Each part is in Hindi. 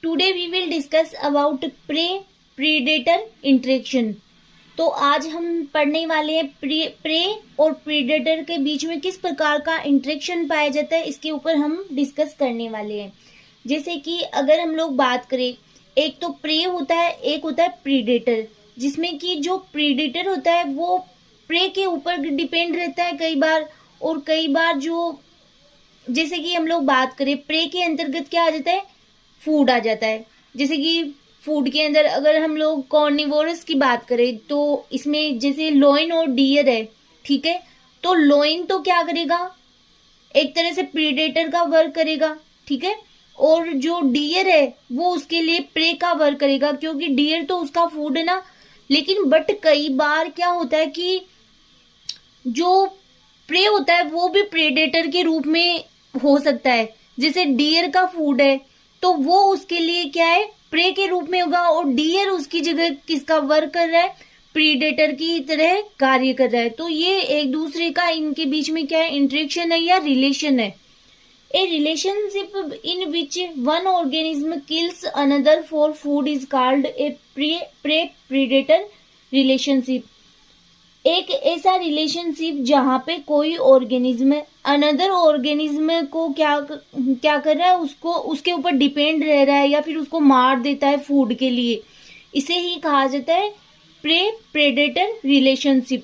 Today we will discuss about prey predator interaction. तो आज हम पढ़ने वाले हैं प्रे और प्रीडेटर के बीच में किस प्रकार का इंटरेक्शन पाया जाता है, इसके ऊपर हम डिस्कस करने वाले हैं। जैसे कि अगर हम लोग बात करें, एक तो प्रे होता है, एक होता है प्रीडेटर, जिसमें कि जो प्रीडेटर होता है वो प्रे के ऊपर डिपेंड रहता है कई बार, और कई बार जो जैसे कि हम लोग बात करें प्रे के अंतर्गत क्या आ जाता है, फूड आ जाता है। जैसे कि फूड के अंदर अगर हम लोग कॉर्निवोरस की बात करें तो इसमें जैसे लोइन और डियर है, ठीक है। तो लोइन तो क्या करेगा, एक तरह से प्रीडेटर का वर्क करेगा, ठीक है। और जो डियर है वो उसके लिए प्रे का वर्क करेगा, क्योंकि डियर तो उसका फूड है ना। लेकिन बट कई बार क्या होता है कि जो प्रे होता है वो भी प्रेडेटर के रूप में हो सकता है। जैसे डियर का फूड है तो वो उसके लिए क्या है, प्रे के रूप में होगा, और डियर उसकी जगह किसका वर्क कर रहा है, प्रीडेटर की तरह कार्य कर रहा है। तो ये एक दूसरे का इनके बीच में क्या है, इंटरेक्शन है या रिलेशन है। ए relationship in which one organism kills another for food is called a pray predator relationship. एक ऐसा रिलेशनशिप जहां पे कोई ऑर्गेनिज्म अनदर ऑर्गेनिज्म को क्या कर रहा है, उसको उसके ऊपर डिपेंड रह रहा है या फिर उसको मार देता है फूड के लिए, इसे ही कहा जाता है prey predator relationship.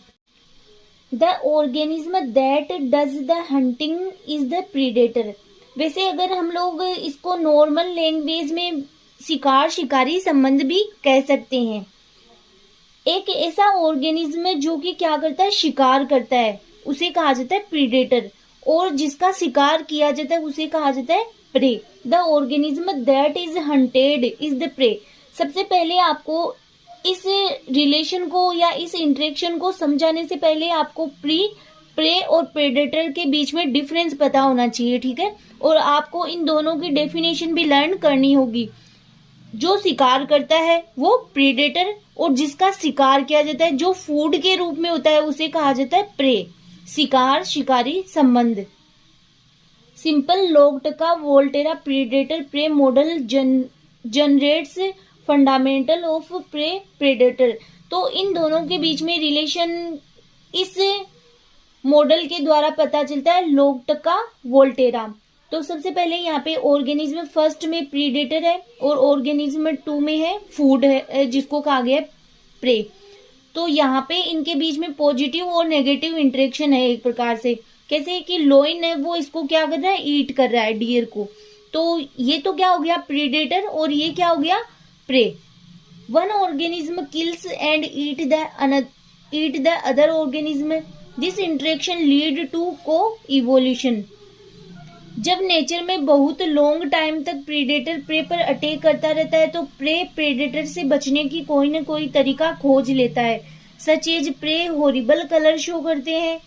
The organism that does the hunting is the predator. वैसे अगर हम लोग इसको नॉर्मल लैंग्वेज में शिकार शिकारी संबंध भी कह सकते हैं। एक ऐसा ऑर्गेनिज्म जो कि क्या करता है, शिकार करता है, उसे कहा जाता है प्रीडेटर, और जिसका शिकार किया जाता है उसे कहा जाता है prey. The organism that is hunted is the prey. सबसे पहले आपको इस रिलेशन को या इस इंटरेक्शन को समझाने से पहले आपको प्रे और प्रेडेटर के बीच में डिफरेंस पता होना चाहिए, ठीक है। और आपको इन दोनों की डेफिनेशन भी लर्न करनी होगी। जो शिकार करता है वो प्रीडेटर, और जिसका शिकार किया जाता है जो फूड के रूप में होता है उसे कहा जाता है प्रे। शिकार शिकारी संबंध। Simple Lotka Volterra predator prey model generates fundamental of prey predator. तो इन दोनों के बीच में रिलेशन इस मॉडल के द्वारा पता चलता है, लोकटका वोल्टेरा। तो सबसे पहले यहाँ पे ऑर्गेनिज्म फर्स्ट में प्रीडेटर है और ऑर्गेनिज्म 2 में है फूड है, जिसको कहा गया है प्रे। तो यहाँ पे इनके बीच में पॉजिटिव और नेगेटिव इंटरेक्शन है एक प्रकार से। कैसे कि लोइन है वो इसको क्या कर रहा है, ईट कर रहा है डियर को। तो ये तो क्या हो गया, प्रीडेटर, और ये क्या हो गया, prey. One organism kills and eat the other organism. This interaction lead to coevolution. जब नेचर में बहुत लॉन्ग टाइम तक प्रीडेटर प्रे पर अटैक करता रहता है तो प्रे प्रेडेटर से बचने की कोई न कोई तरीका खोज लेता है। Such as prey horrible colour show करते हैं,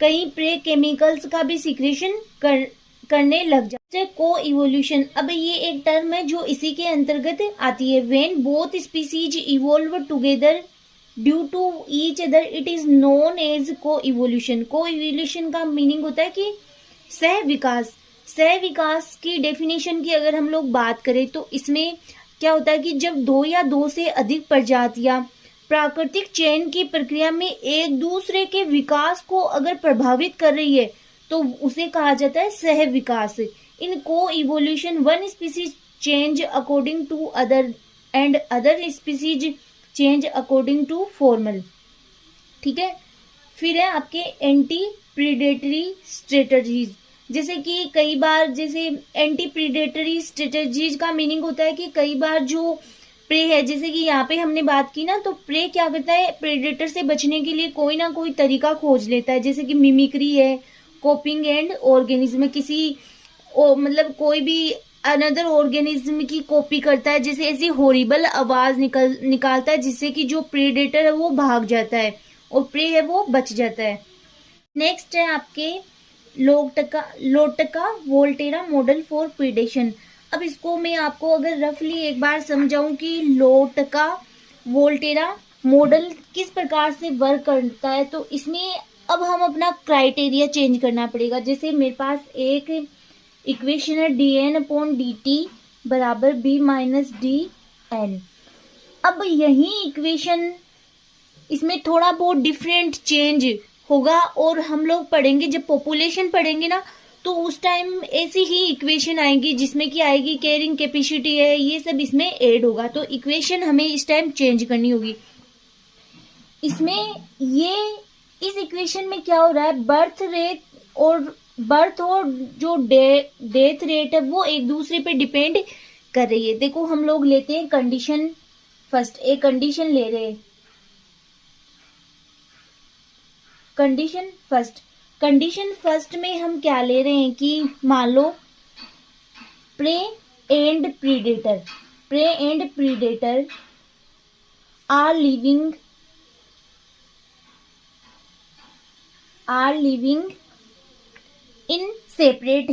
कहीं प्रे केमिकल्स का भी सिक्रेशन करने लग जाते हैं। को इवोल्यूशन, अब ये एक टर्म है जो इसी के अंतर्गत आती है। When both species evolve together due to each other it is known as coevolution. Coevolution का मीनिंग होता है कि सह विकास। सह विकास की डेफिनेशन की अगर हम लोग बात करें तो इसमें क्या होता है कि जब 2 या 2 से अधिक प्रजातियां प्राकृतिक चयन की प्रक्रिया में एक दूसरे के विकास को अगर प्रभावित कर रही है तो उसे कहा जाता है सह विकास। In coevolution one species change according to other and other species change according to formal, ठीक है। फिर है आपके एंटी प्रीडेटरी स्ट्रेटजीज। जैसे कि कई बार जैसे एंटी प्रीडेटरी स्ट्रेटजीज का मीनिंग होता है कि कई बार जो प्रे है, जैसे कि यहाँ पे हमने बात की ना, तो प्रे क्या करता है, प्रेडेटर से बचने के लिए कोई ना कोई तरीका खोज लेता है। जैसे कि मिमिक्री है, कोपिंग एंड ऑर्गेनिज्म, किसी मतलब कोई भी अनदर ऑर्गेनिज्म की कॉपी करता है, जैसे ऐसी हॉरिबल आवाज निकालता है जिससे कि जो प्रेडेटर है वो भाग जाता है और प्रे है वो बच जाता है। नेक्स्ट है आपके लोटका वोल्टेरा मॉडल फॉर प्रीडेशन। अब इसको मैं आपको अगर रफली एक बार समझाऊं कि लोटका वोल्टेरा मॉडल किस प्रकार से वर्क करता है, तो इसमें अब हम अपना क्राइटेरिया चेंज करना पड़ेगा। जैसे मेरे पास एक इक्वेशन है dn/dt बराबर बी माइनस डी एन। अब यही इक्वेशन इसमें थोड़ा बहुत डिफरेंट चेंज होगा, और हम लोग पढ़ेंगे जब पॉपुलेशन पढ़ेंगे ना, तो उस टाइम ऐसी ही इक्वेशन आएगी जिसमें कि आएगी कैरिंग कैपेसिटी है, ये सब इसमें ऐड होगा। तो इक्वेशन हमें इस टाइम चेंज करनी होगी। इसमें ये इस इक्वेशन में क्या हो रहा है, बर्थ और जो डेथ रेट है वो एक दूसरे पे डिपेंड कर रही है। देखो हम लोग लेते हैं कंडीशन फर्स्ट, एक कंडीशन ले रहे हैं। कंडीशन फर्स्ट में हम क्या ले रहे हैं कि मान लो prey and predator are living in separate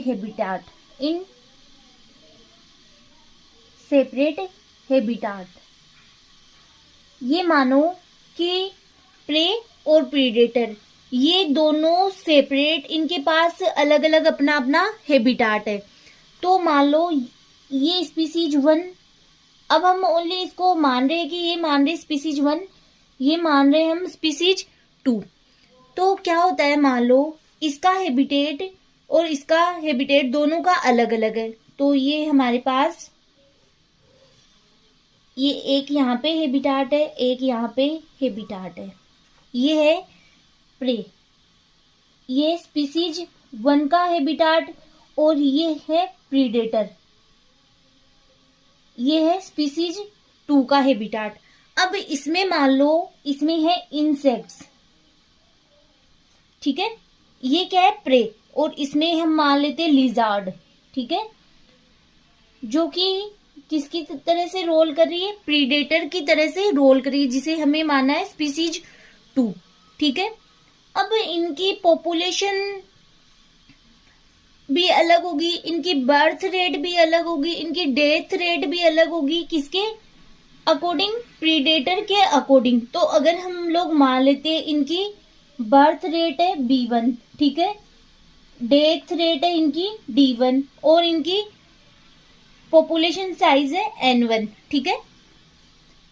habitat. ये मानो कि प्रे और प्रीडेटर ये दोनों सेपरेट, इनके पास अलग अलग अपना अपना हैबिटाट है। तो मान लो ये स्पीसीज 1, अब हम ओनली इसको मान रहे हैं कि ये मान रहे स्पीसीज 1, ये मान रहे हम स्पीसीज 2। तो क्या होता है, मान लो इसका हैबिटेट और इसका हैबिटेट दोनों का अलग अलग है। तो ये हमारे पास ये एक यहाँ पे हैबिटाट है, एक यहाँ पे हैबिटाट है। ये है प्रे, ये स्पीसीज 1 का हैबिटाट, और ये है प्रीडेटर, ये है स्पीसीज 2 का हैबिटाट। अब इसमें मान लो इसमें है इंसेक्ट्स, ठीक है, ये क्या है प्रे, और इसमें हम मान लेते हैं लिजार्ड, ठीक है, जो कि किसकी तरह से रोल कर रही है, प्रीडेटर की तरह से रोल कर रही है, जिसे हमें मानना है स्पीसीज 2, ठीक है। अब इनकी पॉपुलेशन भी अलग होगी, इनकी बर्थ रेट भी अलग होगी, इनकी डेथ रेट भी अलग होगी, किसके अकॉर्डिंग, प्रीडेटर के अकॉर्डिंग। तो अगर हम लोग मान लेते हैं इनकी बर्थ रेट है B1, ठीक है, डेथ रेट है इनकी D1, और इनकी पॉपुलेशन साइज है N1, ठीक है।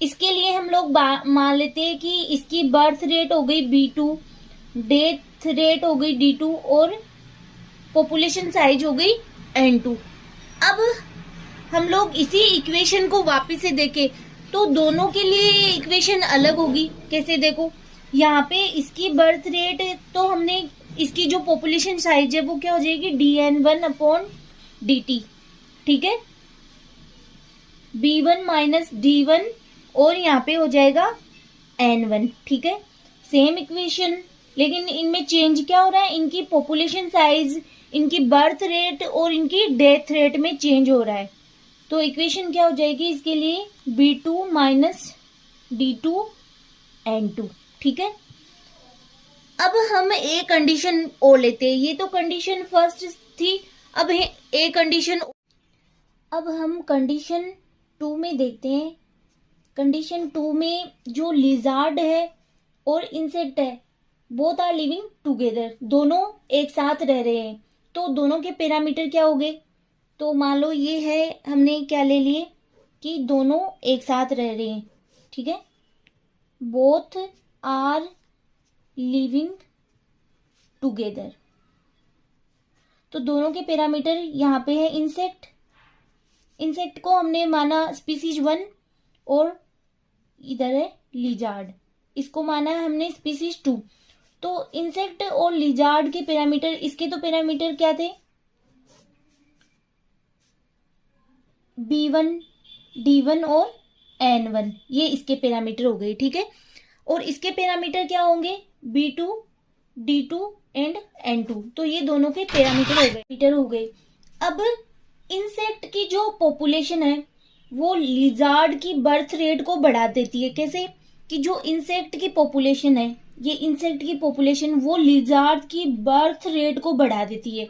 इसके लिए हम लोग मान लेते हैं कि इसकी बर्थ रेट हो गई B2, डेथ रेट हो गई D2, और पॉपुलेशन साइज हो गई N2। अब हम लोग इसी इक्वेशन को वापस से देखें तो दोनों के लिए इक्वेशन अलग होगी। कैसे, देखो यहाँ पे इसकी बर्थ रेट, तो हमने इसकी जो पॉपुलेशन साइज है वो क्या हो जाएगी dN1/dt, ठीक है, B1 माइनस D1, और यहाँ पे हो जाएगा N1, ठीक है, सेम इक्वेशन। लेकिन इनमें चेंज क्या हो रहा है, इनकी पॉपुलेशन साइज, इनकी बर्थ रेट और इनकी डेथ रेट में चेंज हो रहा है। तो इक्वेशन क्या हो जाएगी इसके लिए, B2 माइनस D2 N2, ठीक है। अब हम एक कंडीशन और लेते हैं, ये तो कंडीशन फर्स्ट थी, अब एक कंडीशन, अब हम कंडीशन 2 में देखते हैं। कंडीशन 2 में जो लिजार्ड है और इंसेक्ट है, बोथ आर लिविंग टुगेदर, दोनों एक साथ रह रहे हैं। तो दोनों के पैरामीटर क्या हो गए, तो मान लो ये है, हमने क्या ले लिए कि दोनों एक साथ रह रहे हैं, ठीक है, बोथ आर लिविंग टुगेदर। तो दोनों के पैरामीटर यहाँ पे है इंसेक्ट को हमने माना स्पीसीज 1, और इधर है लिजार्ड, इसको माना है हमने स्पीसीज 2। तो इंसेक्ट और लिजार्ड के पैरामीटर, इसके तो पैरामीटर क्या थे, B1, D1 और N1, ये इसके पैरामीटर हो गए, ठीक है। और इसके पैरामीटर क्या होंगे, B2, D2 एंड N2। तो ये दोनों के पैरामीटर हो गए। अब इंसेक्ट की जो पॉपुलेशन है वो लिजार्ड की बर्थ रेट को बढ़ा देती है। कैसे, कि जो इंसेक्ट की पॉपुलेशन है, ये इंसेक्ट की पॉपुलेशन वो लिजार्ड की बर्थ रेट को बढ़ा देती है,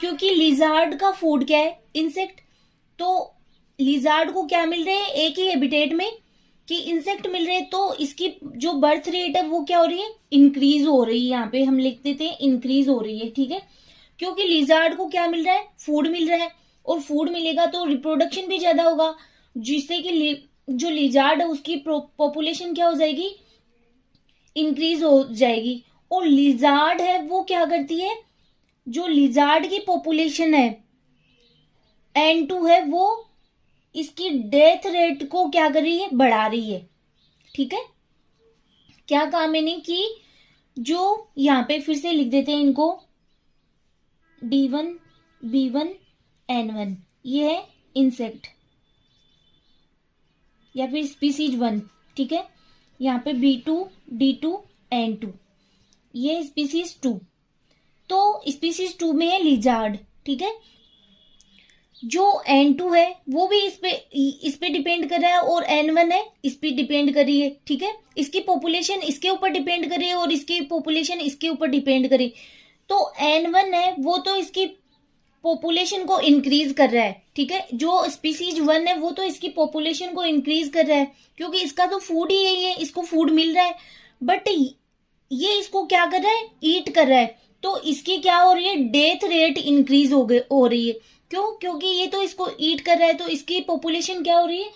क्योंकि लिजार्ड का फूड क्या है, इंसेक्ट। तो लिजार्ड को क्या मिल रहे हैं, एक ही हैबिटेट में कि इंसेक्ट मिल रहे हैं, तो इसकी जो बर्थ रेट है वो क्या हो रही है, इंक्रीज हो रही है। यहाँ पे हम लिख देते हैं इंक्रीज हो रही है, ठीक है, क्योंकि लिजार्ड को क्या मिल रहा है, फूड मिल रहा है, और फूड मिलेगा तो रिप्रोडक्शन भी ज्यादा होगा, जिससे कि जो लिजार्ड है उसकी पॉपुलेशन क्या हो जाएगी, इंक्रीज हो जाएगी। और लिजार्ड है वो क्या करती है, जो लिजार्ड की पॉपुलेशन है N2 है, वो इसकी डेथ रेट को क्या कर रही है, बढ़ा रही है। ठीक है, क्या कहा मैंने कि जो यहां पे फिर से लिख देते हैं इनको, D1 B1 N1, ये है इंसेक्ट या फिर स्पीसीज 1। ठीक है, यहाँ पे B2 D2 N2, ये स्पीसीज 2। तो स्पीसीज 2 में है लिजार्ड। ठीक है, जो N2 है वो भी इस पे डिपेंड कर रहा है, और N1 है इस पे डिपेंड कर रही है। ठीक है, इसकी पॉपुलेशन इसके ऊपर डिपेंड कर रही है और इसकी पॉपुलेशन इसके ऊपर डिपेंड कर रही है। तो N1 है वो तो इसकी पॉपुलेशन को इंक्रीज कर रहा है। ठीक है, जो स्पीसीज 1 है वो तो इसकी पॉपुलेशन को इंक्रीज कर रहा है, क्योंकि इसका तो फूड ही यही है, इसको फूड मिल रहा है। बट ये इसको क्या कर रहा है, ईट कर रहा है। तो इसकी क्या हो रही है, डेथ रेट इंक्रीज हो रही है। क्यों, क्योंकि ये तो इसको ईट कर रहा है, तो इसकी पॉपुलेशन क्या हो रही है,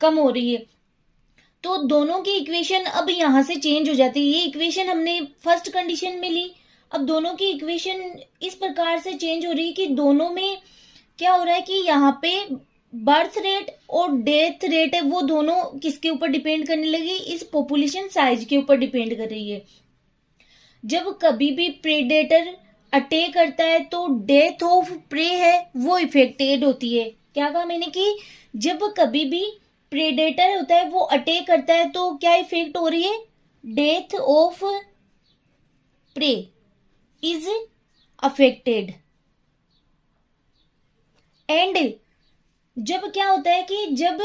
कम हो रही है। तो दोनों की इक्वेशन अब यहां से चेंज हो जाती है। ये इक्वेशन हमने फर्स्ट कंडीशन में ली, अब दोनों की इक्वेशन इस प्रकार से चेंज हो रही है कि दोनों में क्या हो रहा है कि यहाँ पे बर्थ रेट और डेथ रेट है वो दोनों किसके ऊपर डिपेंड करने लगी, इस पॉपुलेशन साइज के ऊपर डिपेंड कर रही है। जब कभी भी प्रेडेटर अटैक करता है तो डेथ ऑफ प्रे है वो इफेक्टेड होती है। क्या कहा मैंने कि जब कभी भी प्रेडेटर होता है वो अटैक करता है तो क्या इफेक्ट हो रही है, death of prey is affected. And जब क्या होता है कि जब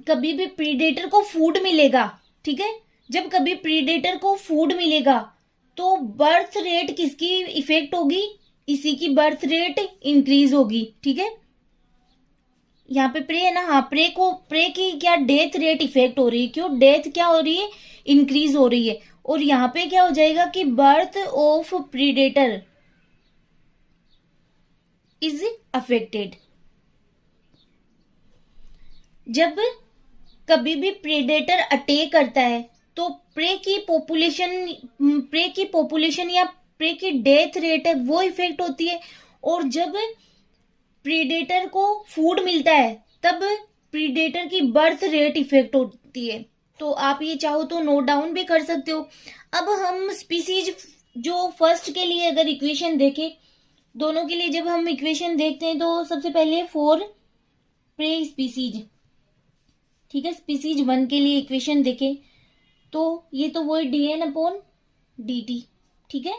कभी भी प्रीडेटर को फूड मिलेगा, ठीक है, जब कभी प्रीडेटर को फूड मिलेगा तो बर्थ रेट किसकी इफेक्ट होगी, इसी की बर्थ रेट इंक्रीज होगी। ठीक है, यहाँ पे प्रे है ना, हाँ, प्रे की क्या डेथ रेट इफेक्ट हो रही है, क्यों, डेथ क्या हो रही है, इंक्रीज हो रही है। और यहाँ पे क्या हो जाएगा कि birth of predator is affected. जब कभी भी प्रेडेटर अटैक करता है तो प्रे की पॉपुलेशन या प्रे की डेथ रेट है वो इफेक्ट होती है। और जब प्रीडेटर को फूड मिलता है तब प्रीडेटर की बर्थ रेट इफेक्ट होती है। तो आप ये चाहो तो नोट डाउन भी कर सकते हो। अब हम स्पीसीज जो फर्स्ट के लिए अगर इक्वेशन देखें, दोनों के लिए जब हम इक्वेशन देखते हैं तो सबसे पहले फॉर प्रे स्पीसीज, ठीक है, स्पीसीज 1 के लिए इक्वेशन देखें तो ये तो वही dN/dt। ठीक है,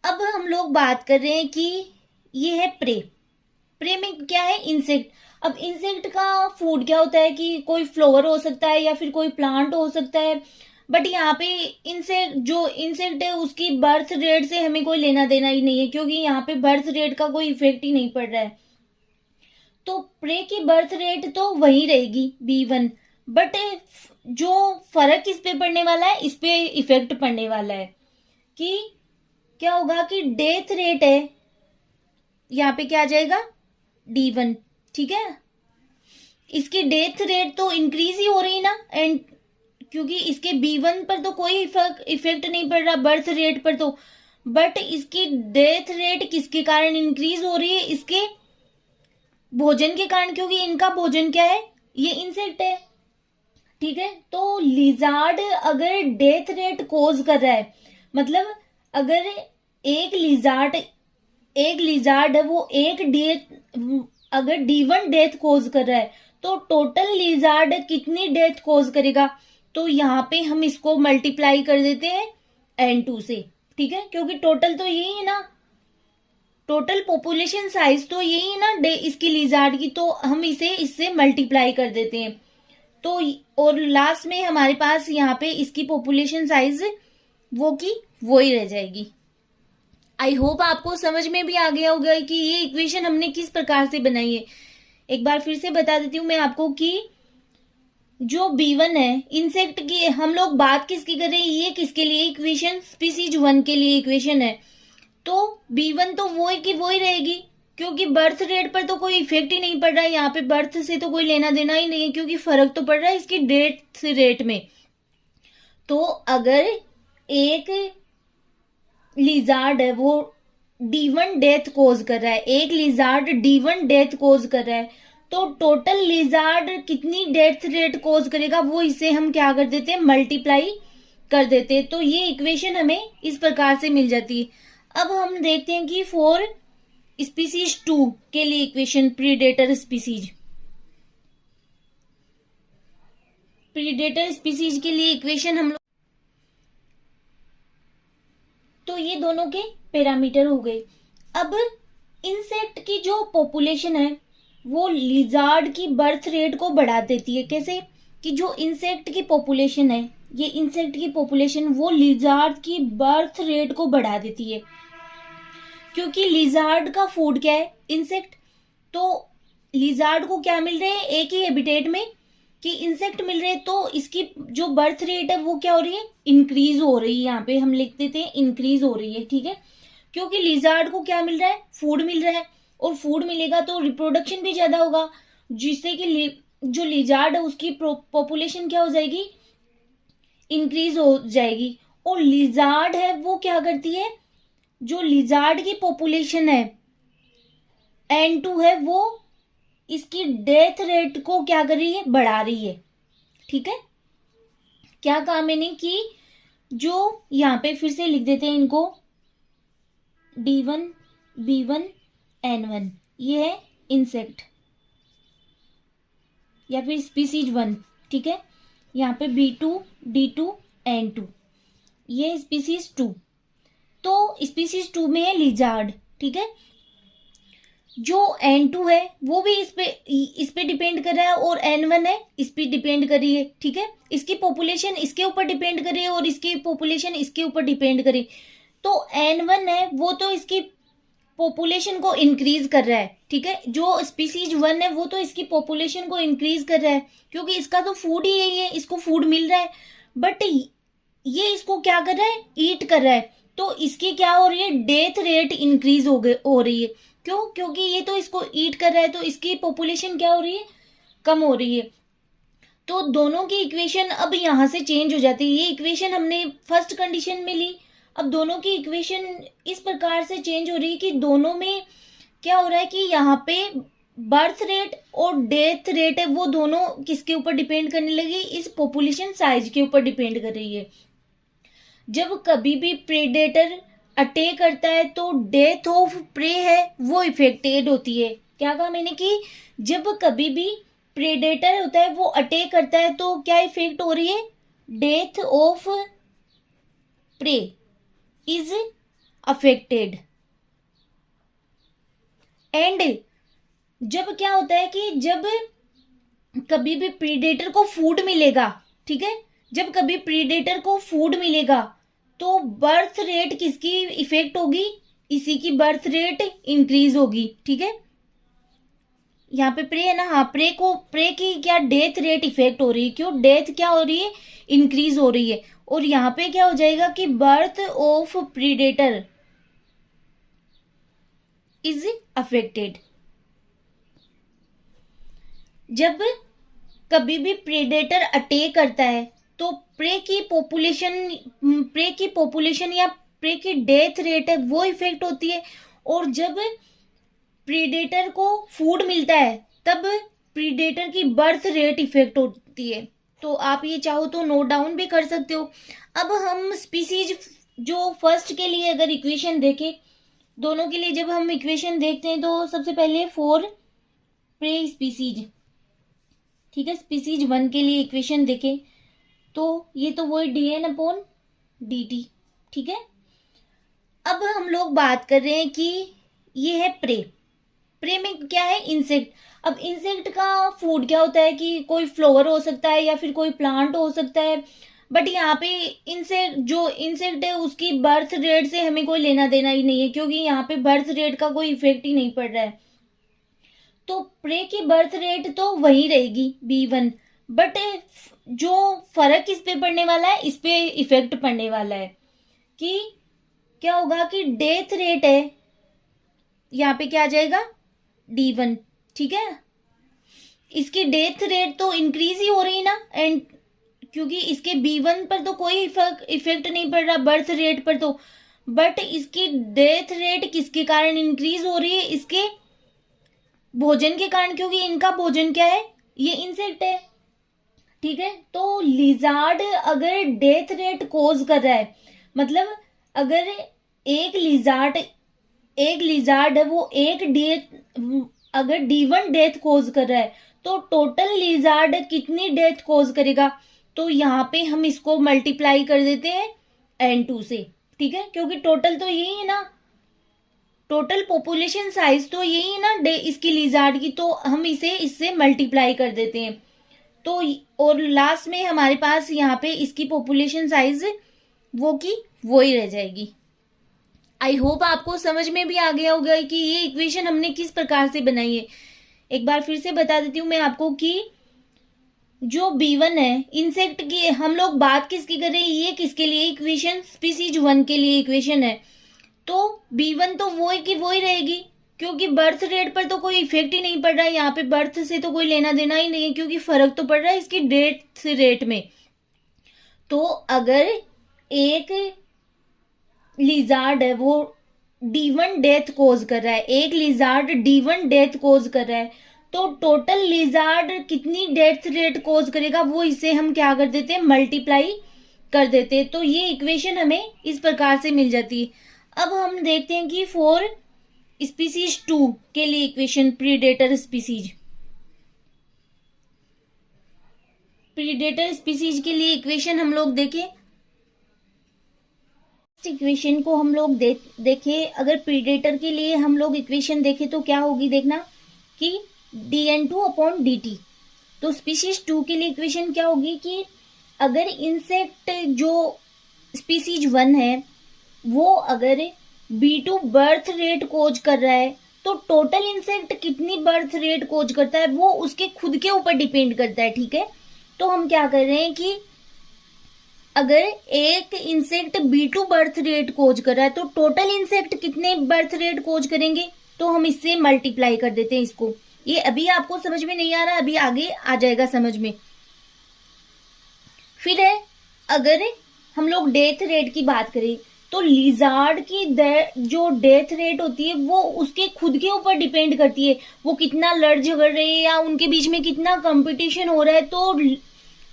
अब हम लोग बात कर रहे हैं कि ये है प्रे में क्या है, इंसेक्ट। अब इंसेक्ट का फूड क्या होता है कि कोई फ्लावर हो सकता है या फिर कोई प्लांट हो सकता है। बट यहाँ पे इंसेक्ट है उसकी बर्थ रेट से हमें कोई लेना देना ही नहीं है, क्योंकि यहाँ पे बर्थ रेट का कोई इफेक्ट ही नहीं पड़ रहा है। तो प्रे की बर्थ रेट तो वही रहेगी B1, बट जो फर्क इस पे पड़ने वाला है, इस पे इफेक्ट पड़ने वाला है कि क्या होगा कि डेथ रेट है, यहाँ पे क्या आ जाएगा D1। ठीक है, इसकी डेथ रेट तो इंक्रीज ही हो रही है ना, एंड क्योंकि इसके B1 पर तो कोई इफेक्ट नहीं पड़ रहा बर्थ रेट पर तो, बट इसकी डेथ रेट किसके कारण इंक्रीज हो रही है, इसके भोजन के कारण, क्योंकि इनका भोजन क्या है, ये इंसेक्ट है। ठीक है, तो लिजार्ड अगर डेथ रेट कोज कर रहा है, मतलब अगर एक लिजार्ड है वो अगर D1 डेथ कोज कर रहा है तो टोटल लिजार्ड कितनी डेथ कोज करेगा, तो यहाँ पे हम इसको मल्टीप्लाई कर देते हैं N2 से। ठीक है, क्योंकि टोटल तो यही है ना, टोटल पॉपुलेशन साइज तो यही है ना इसकी लिजार्ड की, तो हम इसे इससे मल्टीप्लाई कर देते हैं। तो और लास्ट में हमारे पास यहाँ पे इसकी पॉपुलेशन साइज वो की वो ही रह जाएगी। आई होप आपको समझ में भी आ गया होगा कि ये इक्वेशन हमने किस प्रकार से बनाई है। एक बार फिर से बता देती हूँ मैं आपको कि जो B1 है इंसेक्ट की, हम लोग बात किसकी कर रहे हैं, ये किसके लिए इक्वेशन, स्पीसीज 1 के लिए इक्वेशन है। तो B1 तो वो ही की वो ही रहेगी, क्योंकि बर्थ रेट पर तो कोई इफेक्ट ही नहीं पड़ रहा है, यहाँ पे बर्थ से तो कोई लेना देना ही नहीं है, क्योंकि फर्क तो पड़ रहा है इसकी डेथ रेट में। तो अगर एक लिजार्ड है वो D1 डेथ कोज कर रहा है, एक लिजार्ड D1 डेथ कोज कर रहा है, तो टोटल लिजार्ड कितनी डेथ रेट कोज करेगा वो इसे हम क्या कर देते हैं, मल्टीप्लाई कर देते हैं। तो ये इक्वेशन हमें इस प्रकार से मिल जाती है। अब हम देखते हैं कि फॉर स्पीसीज 2 के लिए इक्वेशन, प्रीडेटर स्पीसीज के लिए इक्वेशन हम लोग, तो ये दोनों के पैरामीटर हो गए। अब इंसेक्ट की जो पॉपुलेशन है वो लिजार्ड की बर्थ रेट को बढ़ा देती है। कैसे कि जो इंसेक्ट की पॉपुलेशन है, ये इंसेक्ट की पॉपुलेशन वो लिजार्ड की बर्थ रेट को बढ़ा देती है, क्योंकि लिजार्ड का फूड क्या है, इंसेक्ट। तो लिजार्ड को क्या मिल रहे हैं, एक ही हैबिटेट में कि इंसेक्ट मिल रहे हैं, तो इसकी जो बर्थ रेट है वो क्या हो रही है, इंक्रीज हो रही है। यहाँ पे हम लिख देते हैं इंक्रीज हो रही है, ठीक है, क्योंकि लिजार्ड को क्या मिल रहा है, फूड मिल रहा है, और फूड मिलेगा तो रिप्रोडक्शन भी ज्यादा होगा, जिससे कि जो लिजार्ड है उसकी पॉपुलेशन क्या हो जाएगी, इंक्रीज हो जाएगी। और लिजार्ड है वो क्या करती है, जो लिजार्ड की पॉपुलेशन है N2 है वो इसकी डेथ रेट को क्या कर रही है, बढ़ा रही है, ठीक है। क्या कहा मैंने कि जो यहाँ पे फिर से लिख देते हैं इनको, D1 B1 N1, ये है इंसेक्ट या फिर स्पीसीज 1, ठीक है। यहाँ पे B2 D2 N2, ये स्पीसीज 2। तो स्पीसीज 2 में है लिजार्ड, ठीक है। जो N2 है वो भी इस पे डिपेंड कर रहा है, और N1 है इस पे डिपेंड कर रही है, ठीक है। इसकी पॉपुलेशन इसके ऊपर डिपेंड कर रही है और इसकी पॉपुलेशन इसके ऊपर डिपेंड कर रही है। तो N1 है वो तो इसकी पॉपुलेशन को इंक्रीज कर रहा है, ठीक है। जो स्पीसीज 1 है वो तो इसकी पॉपुलेशन को इंक्रीज कर रहा है, क्योंकि इसका तो फूड ही यही है, इसको फूड मिल रहा है। बट ये इसको क्या कर रहा है, ईट कर रहा है, तो इसकी क्या हो रही है, डेथ रेट इंक्रीज हो रही है। क्यों, क्योंकि ये तो इसको ईट कर रहा है, तो इसकी पॉपुलेशन क्या हो रही है, कम हो रही है। तो दोनों की इक्वेशन अब यहां से चेंज हो जाती है। ये इक्वेशन हमने फर्स्ट कंडीशन में ली, अब दोनों की इक्वेशन इस प्रकार से चेंज हो रही है कि दोनों में क्या हो रहा है कि यहाँ पे बर्थ रेट और डेथ रेट है वो दोनों किसके ऊपर डिपेंड करने लगी, इस पॉपुलेशन साइज के ऊपर डिपेंड कर रही है। जब कभी भी प्रेडेटर अटैक करता है तो डेथ ऑफ प्रे है वो इफेक्टेड होती है। क्या कहा मैंने कि जब कभी भी प्रेडेटर होता है वो अटैक करता है तो क्या इफेक्ट हो रही है, death of prey is affected. And जब क्या होता है कि जब कभी भी प्रीडेटर को फूड मिलेगा, ठीक है, जब कभी प्रीडेटर को फूड मिलेगा तो बर्थ रेट किसकी इफेक्ट होगी, इसी की बर्थ रेट इंक्रीज होगी, ठीक है। यहाँ पे प्रे है ना, हाँ, प्रे की क्या डेथ रेट इफेक्ट हो रही है, क्यों, डेथ क्या हो रही है, इंक्रीज हो रही है। और यहाँ पे क्या हो जाएगा कि birth of predator is affected. जब कभी भी प्रेडेटर अटैक करता है तो प्रे की पॉपुलेशन या प्रे की डेथ रेट है वो इफेक्ट होती है। और जब प्रीडेटर को फूड मिलता है तब प्रीडेटर की बर्थ रेट इफेक्ट होती है। तो आप ये चाहो तो नोट डाउन भी कर सकते हो। अब हम स्पीसीज जो फर्स्ट के लिए अगर इक्वेशन देखें, दोनों के लिए जब हम इक्वेशन देखते हैं तो सबसे पहले फॉर प्रे स्पीसीज, ठीक है, स्पीसीज 1 के लिए इक्वेशन देखें तो ये तो वही dN/dt, ठीक है। अब हम लोग बात कर रहे हैं कि ये है प्रे में क्या है, इंसेक्ट। अब इंसेक्ट का फूड क्या होता है कि कोई फ्लावर हो सकता है या फिर कोई प्लांट हो सकता है। बट यहाँ पे इंसेक्ट है उसकी बर्थ रेट से हमें कोई लेना देना ही नहीं है, क्योंकि यहाँ पे बर्थ रेट का कोई इफेक्ट ही नहीं पड़ रहा है। तो प्रे की बर्थ रेट तो वही रहेगी B1, बट जो फर्क किस पे पड़ने वाला है, इस पे इफेक्ट पड़ने वाला है कि क्या होगा कि डेथ रेट है यहाँ पे क्या आ जाएगा, D1। ठीक है, इसकी डेथ रेट तो इंक्रीज ही हो रही ना, एंड क्योंकि इसके B1 पर तो कोई इफेक्ट नहीं पड़ रहा बर्थ रेट पर, तो बट इसकी डेथ रेट किसके कारण इंक्रीज हो रही है, इसके भोजन के कारण, क्योंकि इनका भोजन क्या है, ये इंसेक्ट है। ठीक है, तो लिजार्ड अगर डेथ रेट कोज कर रहा है, मतलब अगर एक लिजार्ड है वो एक डेथ, अगर D1 डेथ कोज कर रहा है तो टोटल लिजार्ड कितनी डेथ कोज करेगा, तो यहाँ पे हम इसको मल्टीप्लाई कर देते हैं N2 से। ठीक है, क्योंकि टोटल तो यही है ना, टोटल पॉपुलेशन साइज तो यही है ना इसकी लिजार्ड की, तो हम इसे इससे मल्टीप्लाई कर देते हैं। तो और लास्ट में हमारे पास यहाँ पे इसकी पॉपुलेशन साइज वो की वो ही रह जाएगी। आई होप आपको समझ में भी आ गया होगा कि ये इक्वेशन हमने किस प्रकार से बनाई है। एक बार फिर से बता देती हूँ मैं आपको कि जो B1 है इंसेक्ट की, हम लोग बात किसकी कर रहे हैं, ये किसके लिए इक्वेशन, स्पीसीज 1 के लिए इक्वेशन है, तो B1 तो वो ही की वो ही रहेगी, क्योंकि बर्थ रेट पर तो कोई इफेक्ट ही नहीं पड़ रहा है, यहाँ पे बर्थ से तो कोई लेना देना ही नहीं है, क्योंकि फर्क तो पड़ रहा है इसकी डेथ रेट में। तो अगर एक लिजार्ड है वो D1 डेथ कोज कर रहा है, एक लिजार्ड D1 डेथ कोज कर रहा है, तो टोटल लिजार्ड कितनी डेथ रेट कोज करेगा वो इसे हम क्या कर देते हैं, मल्टीप्लाई कर देते हैं। तो ये इक्वेशन हमें इस प्रकार से मिल जाती है। अब हम देखते हैं कि फॉर स्पीसीज 2 के लिए इक्वेशन, प्रीडेटर स्पीसीज के लिए इक्वेशन हम लोग देखें। इक्वेशन को हम लोग देखें, अगर प्रीडेटर के लिए हम लोग इक्वेशन देखें तो क्या होगी, देखना कि dN2/dt। तो स्पीसीज 2 के लिए इक्वेशन क्या होगी कि अगर इंसेक्ट जो स्पीसीज 1 है वो अगर B2 बर्थ रेट कोज कर रहा है, तो टोटल इंसेक्ट कितनी बर्थ रेट कोज करता है वो उसके खुद के ऊपर डिपेंड करता है। ठीक है, तो हम क्या कर रहे हैं कि अगर एक इंसेक्ट B2 बर्थ रेट कोज कर रहा है तो टोटल इंसेक्ट कितने बर्थ रेट कोज करेंगे, तो हम इससे मल्टीप्लाई कर देते हैं इसको। ये अभी आपको समझ में नहीं आ रहा, अभी आगे आ जाएगा समझ में। फिर है, अगर हम लोग डेथ रेट की बात करें तो लिजार्ड की जो डेथ रेट होती है वो उसके खुद के ऊपर डिपेंड करती है, वो कितना लड़ झगड़ रहे हैं या उनके बीच में कितना कंपटीशन हो रहा है। तो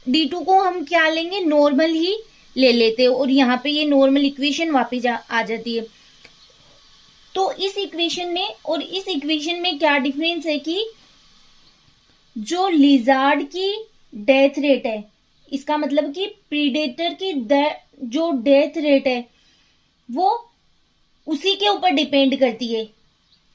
D2 को हम क्या लेंगे, नॉर्मल ही ले लेते हैं, और यहाँ पे ये नॉर्मल इक्वेशन वापस आ जाती है। तो इस इक्वेशन में और इस इक्वेशन में क्या डिफरेंस है कि जो लिजार्ड की डेथ रेट है, इसका मतलब कि प्रीडेटर की जो डेथ रेट है वो उसी के ऊपर डिपेंड करती है।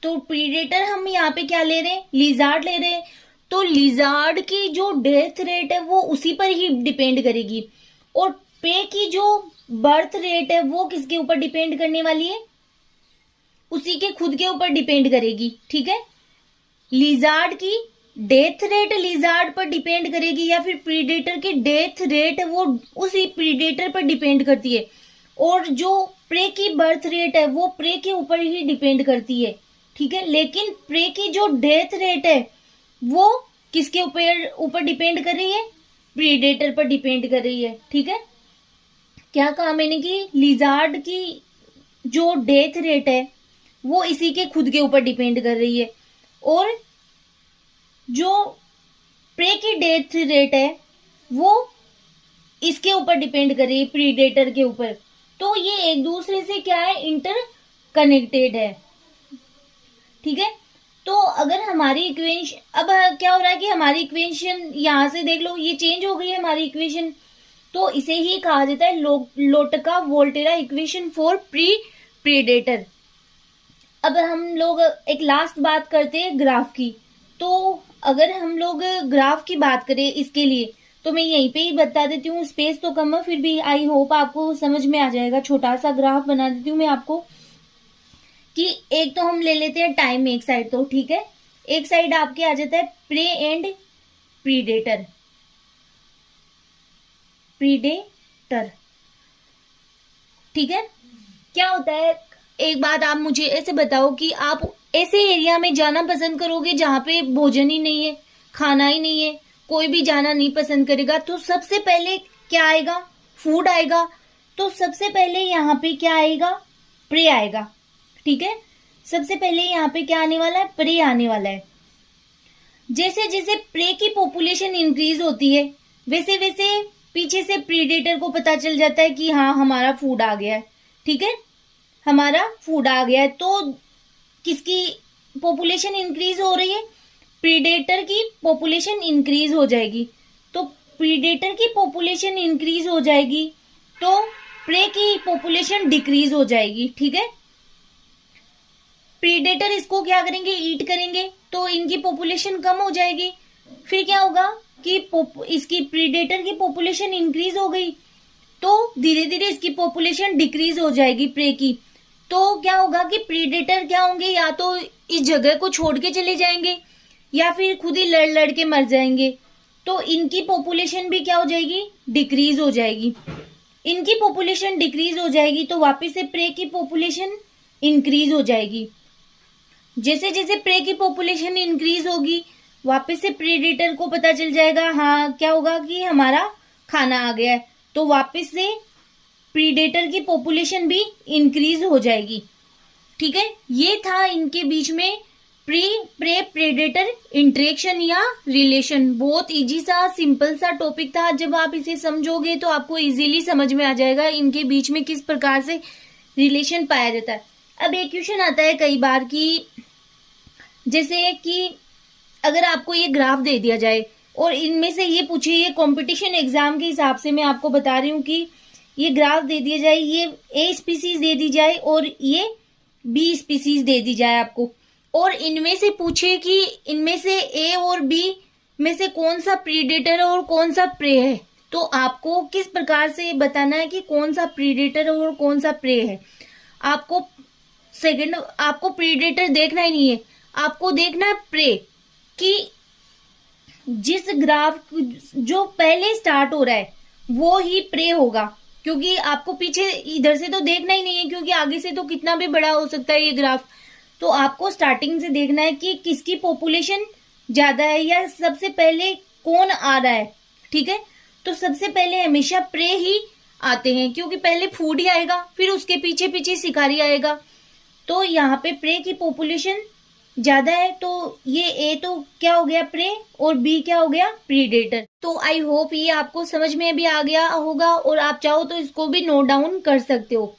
तो प्रीडेटर हम यहाँ पे क्या ले रहे हैं, लिजार्ड ले रहे हैं, तो लिजार्ड की जो डेथ रेट है वो उसी पर ही डिपेंड करेगी, और प्रे की जो बर्थ रेट है वो किसके ऊपर डिपेंड करने वाली है, उसी के खुद के ऊपर डिपेंड करेगी। ठीक है, लिजार्ड की डेथ रेट लिजार्ड पर डिपेंड करेगी या फिर प्रीडेटर की डेथ रेट वो उसी प्रीडेटर पर डिपेंड करती है, और जो प्रे की बर्थ रेट है वो प्रे के ऊपर ही डिपेंड करती है। ठीक है, लेकिन प्रे की जो डेथ रेट है वो किसके ऊपर डिपेंड कर रही है, प्रीडेटर पर डिपेंड कर रही है। ठीक है, क्या कहा मैंने कि लिजार्ड की जो डेथ रेट है वो इसी के खुद के ऊपर डिपेंड कर रही है, और जो प्रे की डेथ रेट है वो इसके ऊपर डिपेंड कर रही है, प्रीडेटर के ऊपर। तो ये एक दूसरे से क्या है, इंटर कनेक्टेड है। ठीक है, तो अगर हमारी इक्वेशन, अब क्या हो रहा है कि हमारी इक्वेशन यहां से देख लो ये चेंज हो गई है हमारी इक्वेशन, तो इसे ही कहा जाता है लोटका वोल्टेरा इक्वेशन फॉर प्रीडेटर। अब हम लोग एक लास्ट बात करते हैं ग्राफ की। तो अगर हम लोग ग्राफ की बात करें इसके लिए, तो मैं यहीं पे ही बता देती हूँ, स्पेस तो कम है फिर भी आई होप आपको समझ में आ जाएगा। छोटा सा ग्राफ बना देती हूँ मैं आपको कि एक तो हम ले लेते हैं टाइम एक साइड, तो ठीक है, एक साइड आपके आ जाता है प्रे एंड प्रीडेटर। ठीक है, क्या होता है, एक बात आप मुझे ऐसे बताओ कि आप ऐसे एरिया में जाना पसंद करोगे जहां पे भोजन ही नहीं है, खाना ही नहीं है, कोई भी जाना नहीं पसंद करेगा। तो सबसे पहले क्या आएगा? फूड आएगा। तो सबसे पहले यहाँ पे क्या आएगा? प्रे आएगा। ठीक है, सबसे पहले यहाँ पे क्या आने वाला है? प्रे आने वाला है। जैसे जैसे प्रे की पॉपुलेशन इंक्रीज होती है वैसे वैसे पीछे से प्रीडेटर को पता चल जाता है कि हाँ हमारा फूड आ गया है। ठीक है, हमारा फूड आ गया है। तो किसकी पॉपुलेशन इंक्रीज हो रही है? प्रीडेटर की पॉपुलेशन इंक्रीज हो जाएगी। तो प्रीडेटर की पॉपुलेशन इंक्रीज हो जाएगी तो प्रे की पॉपुलेशन डिक्रीज हो जाएगी। ठीक है, प्रीडेटर इसको क्या करेंगे? ईट करेंगे तो इनकी पॉपुलेशन कम हो जाएगी। फिर क्या होगा कि इसकी प्रीडेटर की पॉपुलेशन इंक्रीज हो गई तो धीरे धीरे इसकी पॉपुलेशन डिक्रीज हो जाएगी प्रे की। तो क्या होगा कि प्रीडेटर क्या होंगे? या तो इस जगह को छोड़ के चले जाएंगे या फिर खुद ही लड़ लड़ के मर जाएंगे। तो इनकी पॉपुलेशन भी क्या हो जाएगी? डिक्रीज हो जाएगी। इनकी पॉपुलेशन डिक्रीज हो जाएगी तो वापस से प्रे की पॉपुलेशन इंक्रीज हो जाएगी। जैसे जैसे प्रे की पॉपुलेशन इंक्रीज होगी वापस से प्रेडेटर को पता चल जाएगा हाँ क्या होगा कि हमारा खाना आ गया है। तो वापस से प्रीडेटर की पॉपुलेशन भी इंक्रीज हो जाएगी। ठीक है, ये था इनके बीच में प्रे प्रेडेटर इंटरेक्शन या रिलेशन। बहुत इजी सा सिंपल सा टॉपिक था। जब आप इसे समझोगे तो आपको इजीली समझ में आ जाएगा इनके बीच में किस प्रकार से रिलेशन पाया जाता है। अब एक क्वेश्चन आता है कई बार कि जैसे कि अगर आपको ये ग्राफ दे दिया जाए और इनमें से ये पूछिए, ये कंपटीशन एग्जाम के हिसाब से मैं आपको बता रही हूँ कि ये ग्राफ दे दिया जाए, ये ए स्पीसीज दे दी जाए और ये बी स्पीसीज दे दी जाए आपको, और इनमें से पूछे कि इनमें से ए और बी में से कौन सा प्रीडेटर है और कौन सा प्रे है। तो आपको किस प्रकार से बताना है कि कौन सा प्रीडेटर और कौन सा प्रे है। आपको प्रीडेटर देखना ही नहीं है, आपको देखना है प्रे कि जिस ग्राफ जो पहले स्टार्ट हो रहा है वो ही प्रे होगा, क्योंकि आपको पीछे इधर से तो देखना ही नहीं है क्योंकि आगे से तो कितना भी बड़ा हो सकता है ये ग्राफ। तो आपको स्टार्टिंग से देखना है कि किसकी पॉपुलेशन ज्यादा है या सबसे पहले कौन आ रहा है। ठीक है, तो सबसे पहले हमेशा प्रे ही आते हैं क्योंकि पहले फूड ही आएगा फिर उसके पीछे पीछे शिकारी आएगा। तो यहाँ पे प्रे की पॉपुलेशन ज्यादा है तो ये ए तो क्या हो गया? प्रे, और बी क्या हो गया? प्रीडेटर। तो आई होप ये आपको समझ में भी आ गया होगा और आप चाहो तो इसको भी नोट डाउन कर सकते हो।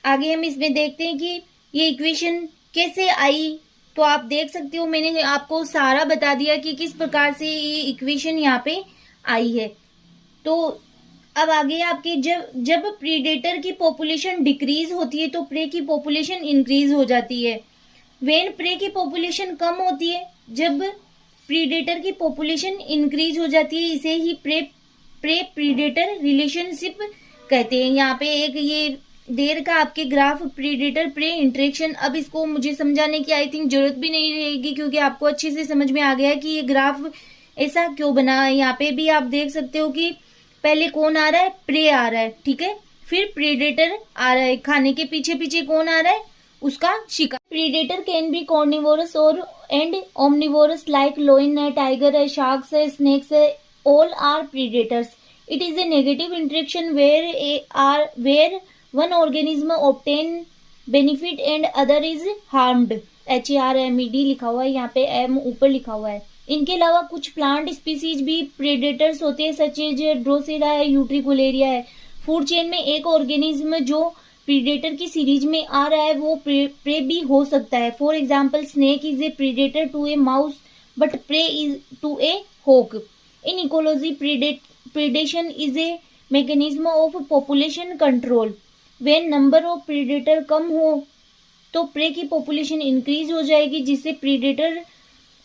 आगे हम इसमें देखते हैं कि ये इक्वेशन कैसे आई। तो आप देख सकते हो मैंने आपको सारा बता दिया कि किस प्रकार से ये इक्वेशन यहाँ पे आई है। तो अब आगे आपके जब प्रीडेटर की पॉपुलेशन डिक्रीज होती है तो प्रे की पॉपुलेशन इंक्रीज हो जाती है। वेन प्रे की पॉपुलेशन कम होती है, जब प्रीडेटर की पॉपुलेशन इंक्रीज हो जाती है, इसे ही प्रे प्रीडेटर रिलेशनशिप कहते हैं। यहाँ पे एक ये देर का आपके ग्राफ प्रीडेटर प्रे इंटरेक्शन। अब इसको मुझे समझाने की आई थिंक जरूरत भी नहीं रहेगी क्योंकि आपको अच्छे से समझ में आ गया है कि ये ग्राफ ऐसा क्यों बना है। यहाँ पे भी आप देख सकते हो कि पहले कौन आ रहा है? प्रे आ रहा है। ठीक है, फिर प्रीडेटर आ रहा है, खाने के पीछे पीछे कौन आ रहा है? उसका शिकार। प्रीडेटर कैन बी कार्निवोरस और एंड ओमनिवोरस लाइक लोइन है, टाइगर है, शार्क्स है, स्नेक्स है, all are predators. It is a negative interaction where one organism obtain benefit and other is harmed. HARMED लिखा हुआ है, यहाँ पे एम ऊपर लिखा हुआ है। इनके अलावा कुछ प्लांट स्पीसीज भी प्रेडेटर्स होते हैं, सच एज ड्रोसेरा है, यूट्रिकुलेरिया है। फूड चेन में एक ऑर्गेनिज्म जो प्रीडेटर की सीरीज में आ रहा है वो प्रे भी हो सकता है। For example snake is a predator to a mouse but prey is to a hawk. In ecology predation is a mechanism of population control. When number of predator कम हो तो प्रे की पॉपुलेशन इंक्रीज हो जाएगी जिससे प्रीडेटर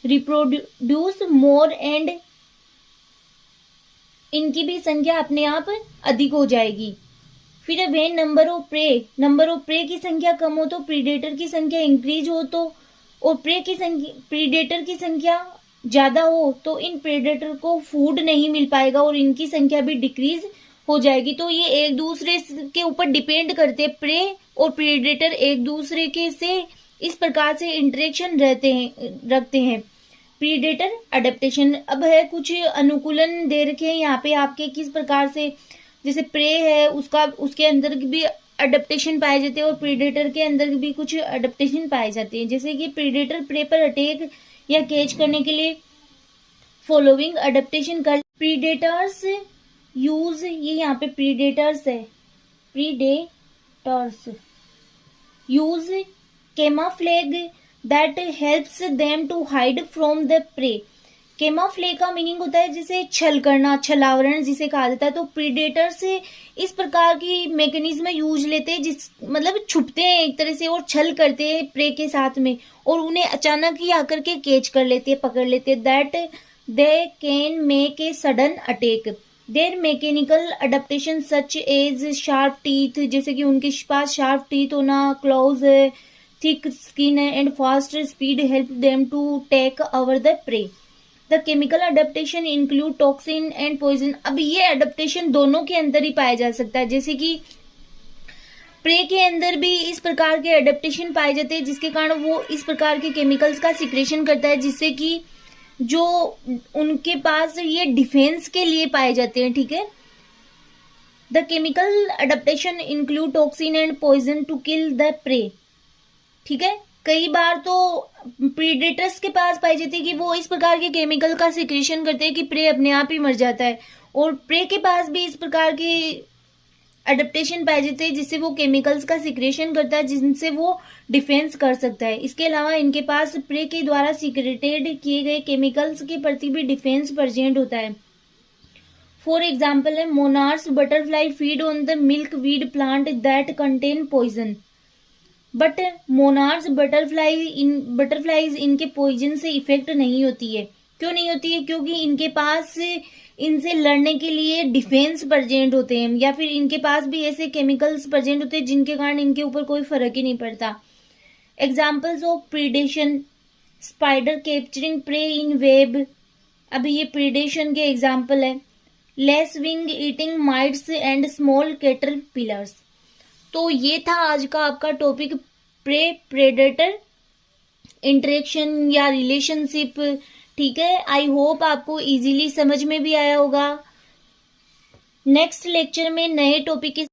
रिप्रोड्यूस मोर एंड इनकी भी संख्या अपने आप अधिक हो जाएगी। फिर व्हेन नंबर ऑफ प्रे की संख्या कम हो तो प्रीडेटर की संख्या इंक्रीज हो तो, और प्रीडेटर की संख्या ज्यादा हो तो इन प्रेडेटर को फूड नहीं मिल पाएगा और इनकी संख्या भी डिक्रीज हो जाएगी। तो ये एक दूसरे के ऊपर डिपेंड करते हैं, प्रे और प्रीडेटर एक दूसरे के से इस प्रकार से इंटरेक्शन रखते हैं। प्रीडेटर अडेप्टेशन, अब है कुछ अनुकूलन दे रखे हैं यहाँ पे आपके, किस प्रकार से, जैसे प्रे है उसके अंदर भी अडेप्टेशन पाए जाते हैं और प्रीडेटर के अंदर भी कुछ अडेप्टेशन पाए जाते हैं। जैसे कि प्रीडेटर प्रे पर अटैक या कैच करने के लिए फॉलोइंग अडेप्टेशन कर, प्रीडेटर्स यूज, ये यहाँ पे प्रीडेटर्स है, predators use camouflage that helps them to hide from the prey. Camouflage का मीनिंग होता है जैसे छल करना, छलावरण जिसे कहा जाता है। तो प्रीडेटर से इस प्रकार की मैकेनिज्म यूज लेते हैं, जिस मतलब छुपते हैं एक तरह से और छल करते हैं प्रे के साथ में, और उन्हें अचानक ही आकर के कैच कर लेते हैं, पकड़ लेते हैं। That they can make a sudden attack. Their mechanical adaptation such as sharp teeth, जैसे कि उनके पास शार्प टीथ होना, क्लॉज है, थिक स्किन है, and fast speed help them to take over the prey. The chemical adaptation include toxin and poison. अब ये अडेप्टेशन दोनों के अंदर ही पाया जा सकता है, जैसे कि प्रे के अंदर भी इस प्रकार के अडेप्टेशन पाए जाते हैं, जिसके कारण वो इस प्रकार के केमिकल्स का सिक्रेशन करता है, जिससे कि जो उनके पास ये डिफेंस के लिए पाए जाते हैं। ठीक है, the chemical adaptation include toxin and poison to kill the prey. ठीक है, कई बार तो प्रीडेटर्स के पास पाई जाती है कि वो इस प्रकार के केमिकल का सिक्रेशन करते हैं कि प्रे अपने आप ही मर जाता है, और प्रे के पास भी इस प्रकार के अडेप्टेशन पाए जाते हैं जिससे वो केमिकल्स का सिक्रेशन करता है, जिनसे वो डिफेंस कर सकता है। इसके अलावा इनके पास प्रे के द्वारा सिक्रेटेड किए गए केमिकल्स के प्रति भी डिफेंस प्रेजेंट होता है। फॉर एग्जाम्पल है, monarchs butterfly feed on the milkweed plant that contain poison, but monarchs butterflies इनके पॉइजन से इफेक्ट नहीं होती है। क्यों नहीं होती है? क्योंकि इनके पास इनसे लड़ने के लिए डिफेंस प्रेजेंट होते हैं, या फिर इनके पास भी ऐसे केमिकल्स प्रेजेंट होते हैं जिनके कारण इनके ऊपर कोई फर्क ही नहीं पड़ता। Examples of predation, spider capturing prey in web. अब ये प्रीडेशन के एग्जाम्पल है। Lacewing eating mites and small caterpillars. तो ये था आज का आपका टॉपिक, प्रे प्रेडेटर इंटरेक्शन या रिलेशनशिप। ठीक है, आई होप आपको इजीली समझ में भी आया होगा। नेक्स्ट लेक्चर में नए टॉपिक के